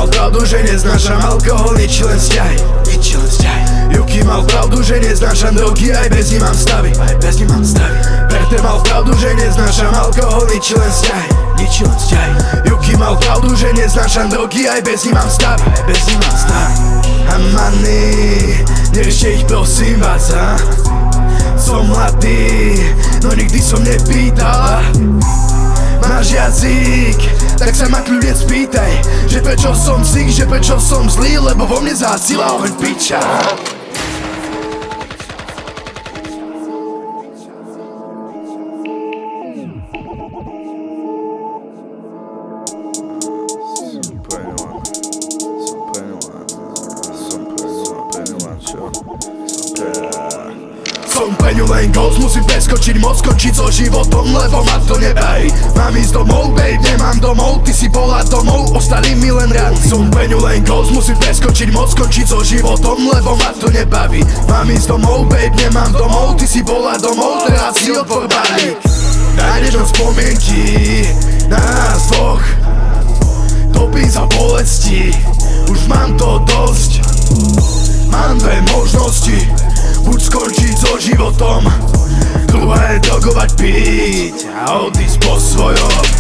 mal pravdu, že neznášam alkohol, nič len vzťahy. Juki mal pravdu, že neznášam drogy, aj bez ní mám stavy. Berte mal pravdu, že neznášam alkohol, nič len vzťahy. Juki mal pravdu, že neznášam drogy, aj bez ní mám stavy. A mani, neriešte ich prosím vás, ha? Som mladý, no nikdy som nepýtal. Máš jazyk, tak sa ma kľudne spýtaj, že prečo som sick, že prečo som zlý, lebo vo mne zásila oheň piča. Som pre ňu len ghost, musím preskočiť moc, skončiť so životom, lebo ma to nebaví. Mám ísť domov, babe, nemám domov, ty si bola domov, ostali mi len rany. Som pre ňu len ghost, musím preskočiť moc, skončiť so životom, lebo ma to nebaví. Mám ísť domov, babe, nemám domov, ty si bola domov, teraz si otvor balík. Nájdeš len spomienky na nás dvoch, topím za bolesti, už mám to dosť. Mám dve možnosti, buď skončiť so životom, druhé drogovať, piť a odísť po svojom.